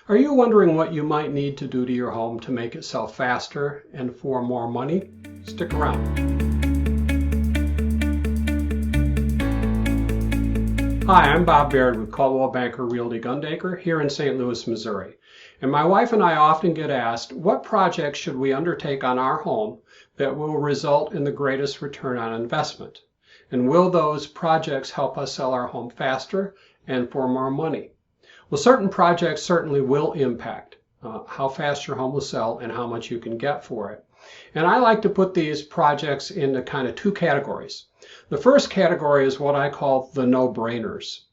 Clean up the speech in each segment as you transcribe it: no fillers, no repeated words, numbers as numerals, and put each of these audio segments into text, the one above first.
Are you wondering what you might need to do to your home to make it sell faster and for more money? Stick around. Hi, I'm Bob Baird with Coldwell Banker Realty Gundaker here in St. Louis, Missouri. And my wife and I often get asked, what projects should we undertake on our home that will result in the greatest return on investment? And will those projects help us sell our home faster and for more money? Well, certain projects certainly will impact how fast your home will sell and how much you can get for it. And I like to put these projects into kind of two categories. The first category is what I call the no-brainers.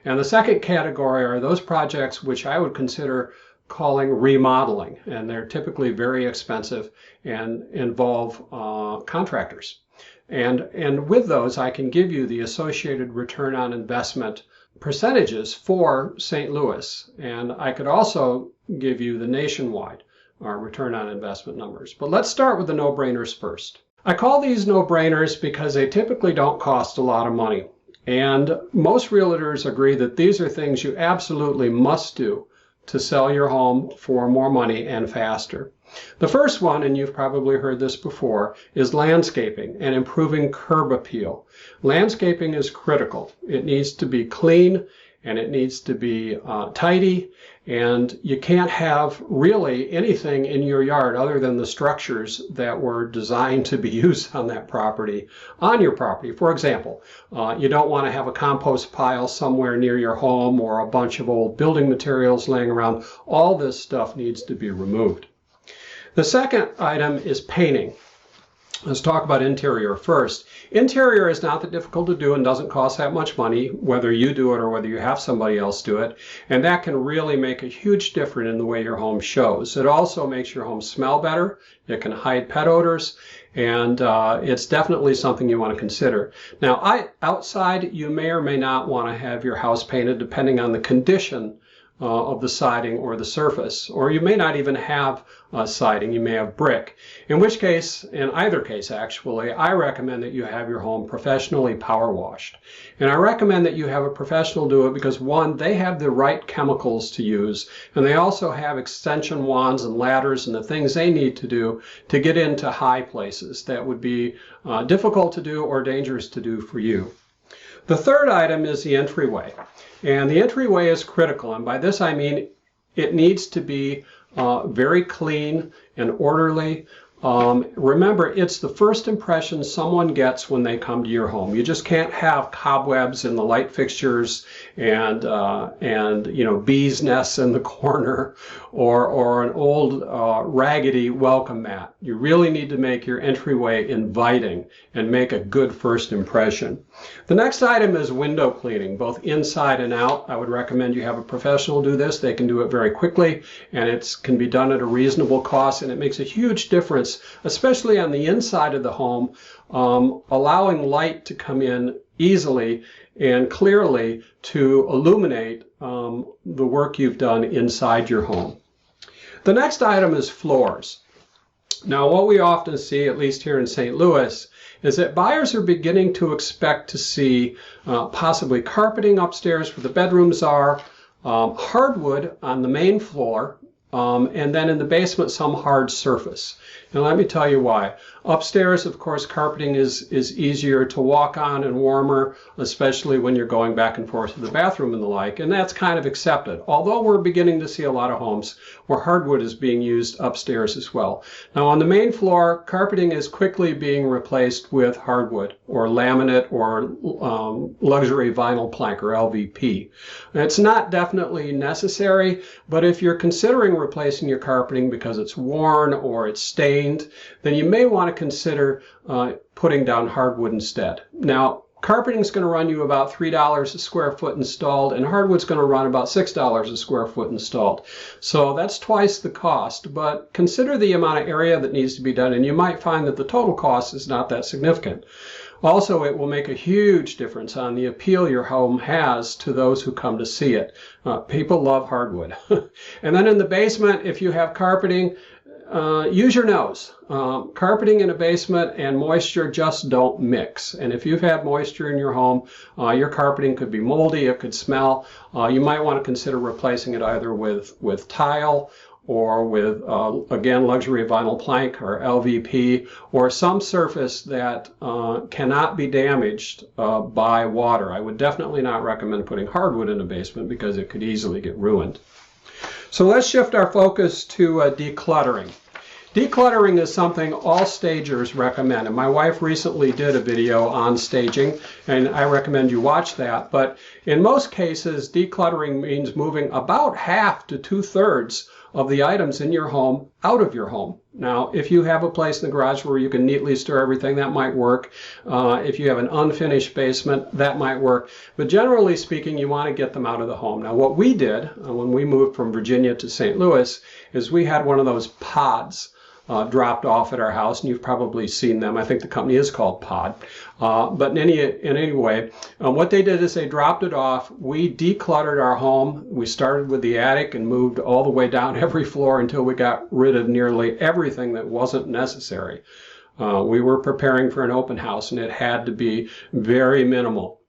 And the second category are those projects which I would consider calling remodeling. And they're typically very expensive and involve contractors. And with those, I can give you the associated return on investment percentages for St. Louis, and I could also give you the nationwide return on investment numbers. But let's start with the no-brainers first. I call these no-brainers because they typically don't cost a lot of money, and most realtors agree that these are things you absolutely must do to sell your home for more money and faster. The first one, and you've probably heard this before, is landscaping and improving curb appeal. Landscaping is critical. It needs to be clean and it needs to be tidy, and you can't have really anything in your yard other than the structures that were designed to be used on that property, on your property. For example, you don't want to have a compost pile somewhere near your home or a bunch of old building materials laying around. All this stuff needs to be removed. The second item is painting. Let's talk about interior first. Interior is not that difficult to do and doesn't cost that much money, whether you do it or whether you have somebody else do it. And that can really make a huge difference in the way your home shows. It also makes your home smell better. It can hide pet odors. And it's definitely something you want to consider. Now, outside, you may or may not want to have your house painted depending on the condition of the siding or the surface, or you may not even have siding, you may have brick, in which case, in either case actually, I recommend that you have your home professionally power washed. And I recommend that you have a professional do it because, one, they have the right chemicals to use, and they also have extension wands and ladders and the things they need to do to get into high places that would be difficult to do or dangerous to do for you. The third item is the entryway. And the entryway is critical. And by this I mean it needs to be very clean and orderly. Remember, it's the first impression someone gets when they come to your home. You just can't have cobwebs in the light fixtures and bees' nests in the corner or an old raggedy welcome mat. You really need to make your entryway inviting and make a good first impression. The next item is window cleaning, both inside and out. I would recommend you have a professional do this. They can do it very quickly, and it can be done at a reasonable cost, and it makes a huge difference, especially on the inside of the home, allowing light to come in easily and clearly to illuminate the work you've done inside your home. The next item is floors. Now, what we often see, at least here in St. Louis, is that buyers are beginning to expect to see possibly carpeting upstairs where the bedrooms are, hardwood on the main floor, and then in the basement some hard surface. And let me tell you why. Upstairs, of course, carpeting is easier to walk on and warmer, especially when you're going back and forth to the bathroom and the like, and that's kind of accepted. Although we're beginning to see a lot of homes where hardwood is being used upstairs as well. Now, on the main floor, carpeting is quickly being replaced with hardwood or laminate or luxury vinyl plank or LVP. It's not definitely necessary, but if you're considering replacing your carpeting because it's worn or it's stained, then you may want to consider putting down hardwood instead. Now, carpeting is going to run you about $3 a square foot installed, and hardwood's going to run about $6 a square foot installed. So that's twice the cost, but consider the amount of area that needs to be done, and you might find that the total cost is not that significant. Also, it will make a huge difference on the appeal your home has to those who come to see it. People love hardwood. And then in the basement, if you have carpeting, use your nose. Carpeting in a basement and moisture just don't mix. And if you've had moisture in your home, your carpeting could be moldy, it could smell. You might want to consider replacing it either with tile or with, again, luxury vinyl plank or LVP, or some surface that cannot be damaged by water. I would definitely not recommend putting hardwood in a basement because it could easily get ruined. So let's shift our focus to decluttering. Decluttering is something all stagers recommend, and my wife recently did a video on staging, and I recommend you watch that. But in most cases, decluttering means moving about half to 2/3 of the items in your home out of your home. Now, if you have a place in the garage where you can neatly store everything, that might work. If you have an unfinished basement, that might work. But generally speaking, you want to get them out of the home. Now, what we did when we moved from Virginia to St. Louis is we had one of those pods dropped off at our house, and you've probably seen them. I think the company is called Pod. But in any way, what they did is they dropped it off. We decluttered our home. We started with the attic and moved all the way down every floor until we got rid of nearly everything that wasn't necessary. We were preparing for an open house, and it had to be very minimal.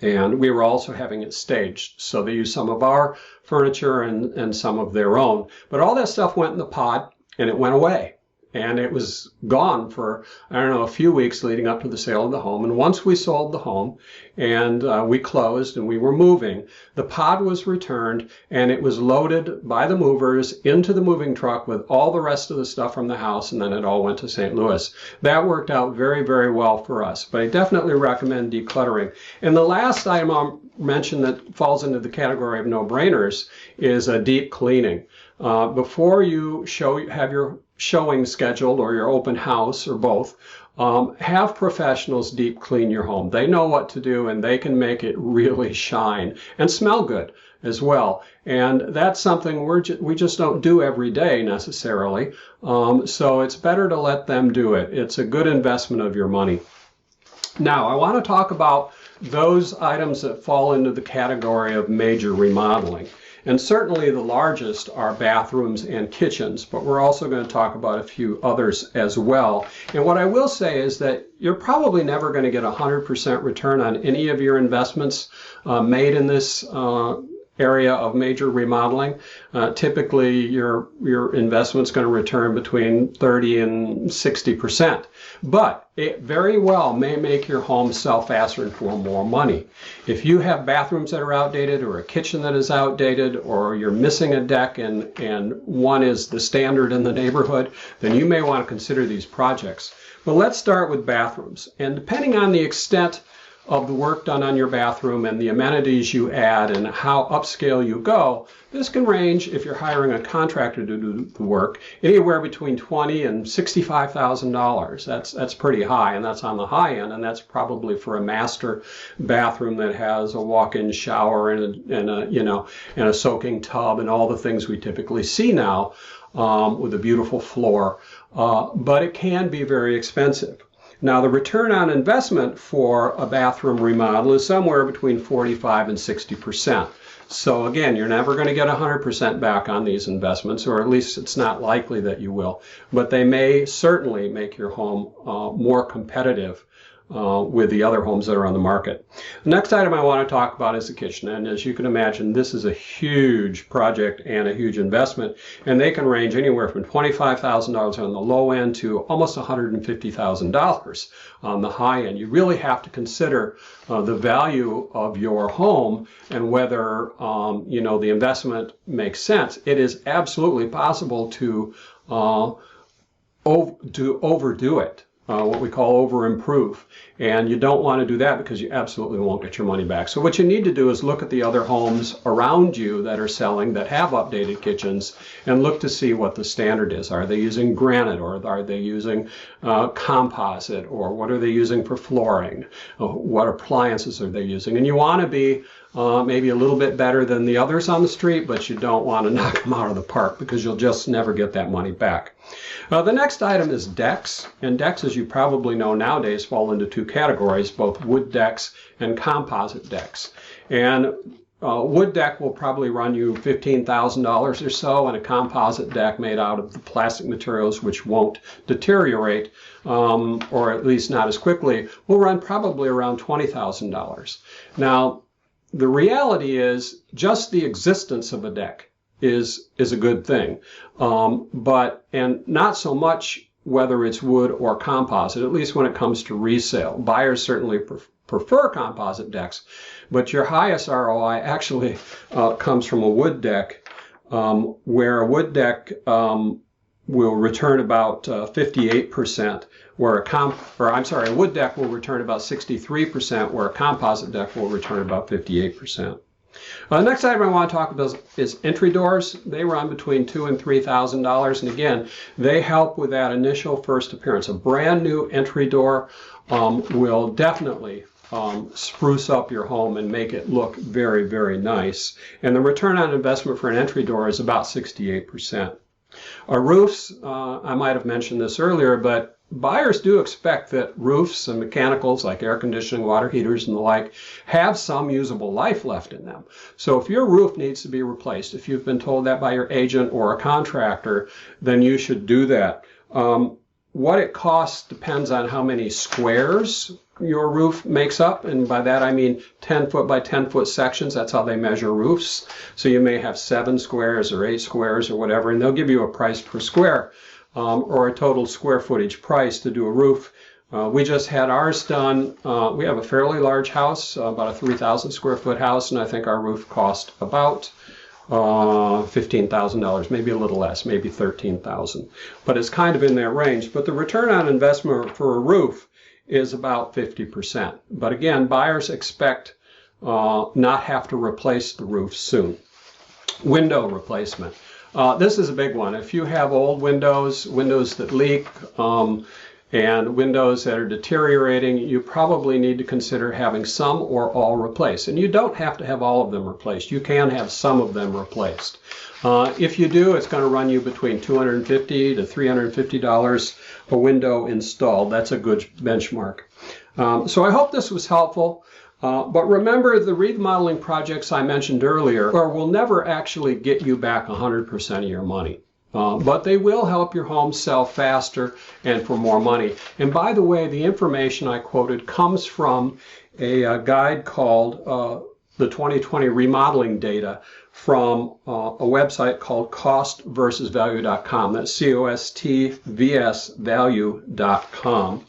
And we were also having it staged. So they used some of our furniture and some of their own. But all that stuff went in the pod, and it went away. And it was gone for, I don't know, a few weeks leading up to the sale of the home. And once we sold the home and we closed and we were moving, the pod was returned and it was loaded by the movers into the moving truck with all the rest of the stuff from the house, and then it all went to St. Louis. That worked out very, very well for us. But I definitely recommend decluttering. And the last item I'll mention that falls into the category of no-brainers is a deep cleaning. Before you have your showing scheduled or your open house or both, have professionals deep clean your home. They know what to do and they can make it really shine and smell good as well. And that's something we just don't do every day necessarily. So it's better to let them do it. It's a good investment of your money. Now, I want to talk about those items that fall into the category of major remodeling. And certainly the largest are bathrooms and kitchens, but we're also going to talk about a few others as well. And what I will say is that you're probably never going to get 100% return on any of your investments made in this area of major remodeling. Typically, your investment's going to return between 30 and 60%. But it very well may make your home sell faster and for more money. If you have bathrooms that are outdated or a kitchen that is outdated, or you're missing a deck and one is the standard in the neighborhood, then you may want to consider these projects. But let's start with bathrooms. And depending on the extent of the work done on your bathroom and the amenities you add and how upscale you go, this can range, if you're hiring a contractor to do the work, anywhere between $20,000 and $65,000. That's pretty high, and that's on the high end, and that's probably for a master bathroom that has a walk-in shower and a soaking tub and all the things we typically see now with a beautiful floor. But it can be very expensive. Now, the return on investment for a bathroom remodel is somewhere between 45 and 60%. So again, you're never going to get 100% back on these investments, or at least it's not likely that you will. But they may certainly make your home more competitive with the other homes that are on the market. The next item I want to talk about is the kitchen. And as you can imagine, this is a huge project and a huge investment. And they can range anywhere from $25,000 on the low end to almost $150,000 on the high end. You really have to consider the value of your home and whether the investment makes sense. It is absolutely possible to overdo it. What we call over-improve. And you don't want to do that because you absolutely won't get your money back. So what you need to do is look at the other homes around you that are selling that have updated kitchens and look to see what the standard is. Are they using granite, or are they using composite, or what are they using for flooring? What appliances are they using? And you want to be maybe a little bit better than the others on the street, but you don't want to knock them out of the park because you'll just never get that money back. The next item is decks, and decks, as you probably know nowadays, fall into two categories, both wood decks and composite decks. And wood deck will probably run you $15,000 or so, and a composite deck made out of the plastic materials which won't deteriorate, or at least not as quickly, will run probably around $20,000. Now, the reality is just the existence of a deck is a good thing, and not so much whether it's wood or composite, at least when it comes to resale. Buyers certainly prefer composite decks, but your highest ROI actually comes from a wood deck, where a wood deck will return about 58%, where a wood deck will return about 63%, where a composite deck will return about 58%. Next item I want to talk about is entry doors. They run between $2,000 and $3,000, and again, they help with that initial first appearance. A brand new entry door will definitely spruce up your home and make it look very, very nice. And the return on investment for an entry door is about 68%. Roofs, I might have mentioned this earlier, but buyers do expect that roofs and mechanicals like air conditioning, water heaters, and the like have some usable life left in them. So if your roof needs to be replaced, if you've been told that by your agent or a contractor, then you should do that. What it costs depends on how many squares your roof makes up, and by that I mean 10-foot by 10-foot sections. That's how they measure roofs. So you may have 7 squares or 8 squares or whatever, and they'll give you a price per square, or a total square footage price to do a roof. We just had ours done. We have a fairly large house, about a 3,000 square foot house, and I think our roof cost about $15,000, maybe a little less, maybe $13,000, but it's kind of in that range. But the return on investment for a roof is about 50%. But again, buyers expect not have to replace the roof soon. Window replacement. This is a big one. If you have old windows that leak, and windows that are deteriorating, you probably need to consider having some or all replaced. And you don't have to have all of them replaced. You can have some of them replaced. If you do, it's going to run you between $250 to $350 a window installed. That's a good benchmark. So I hope this was helpful. But remember, the remodeling projects I mentioned earlier will never actually get you back 100% of your money. But they will help your home sell faster and for more money. And by the way, the information I quoted comes from a guide called the 2020 Remodeling Data from a website called costversusvalue.com. That's COSTVSvalue.com.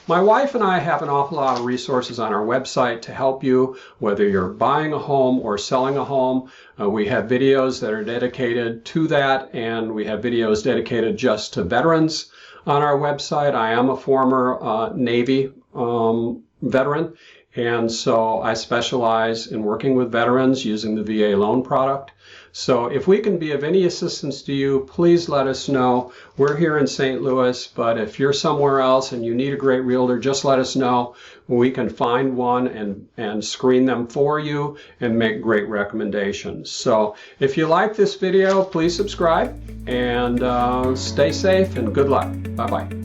My wife and I have an awful lot of resources on our website to help you, whether you're buying a home or selling a home. We have videos that are dedicated to that, and we have videos dedicated just to veterans on our website. I am a former Navy veteran, and so I specialize in working with veterans using the VA loan product. So if we can be of any assistance to you, please let us know. We're here in St. Louis, but if you're somewhere else and you need a great realtor, just let us know. We can find one and screen them for you and make great recommendations. So if you like this video, please subscribe and stay safe and good luck. Bye-bye.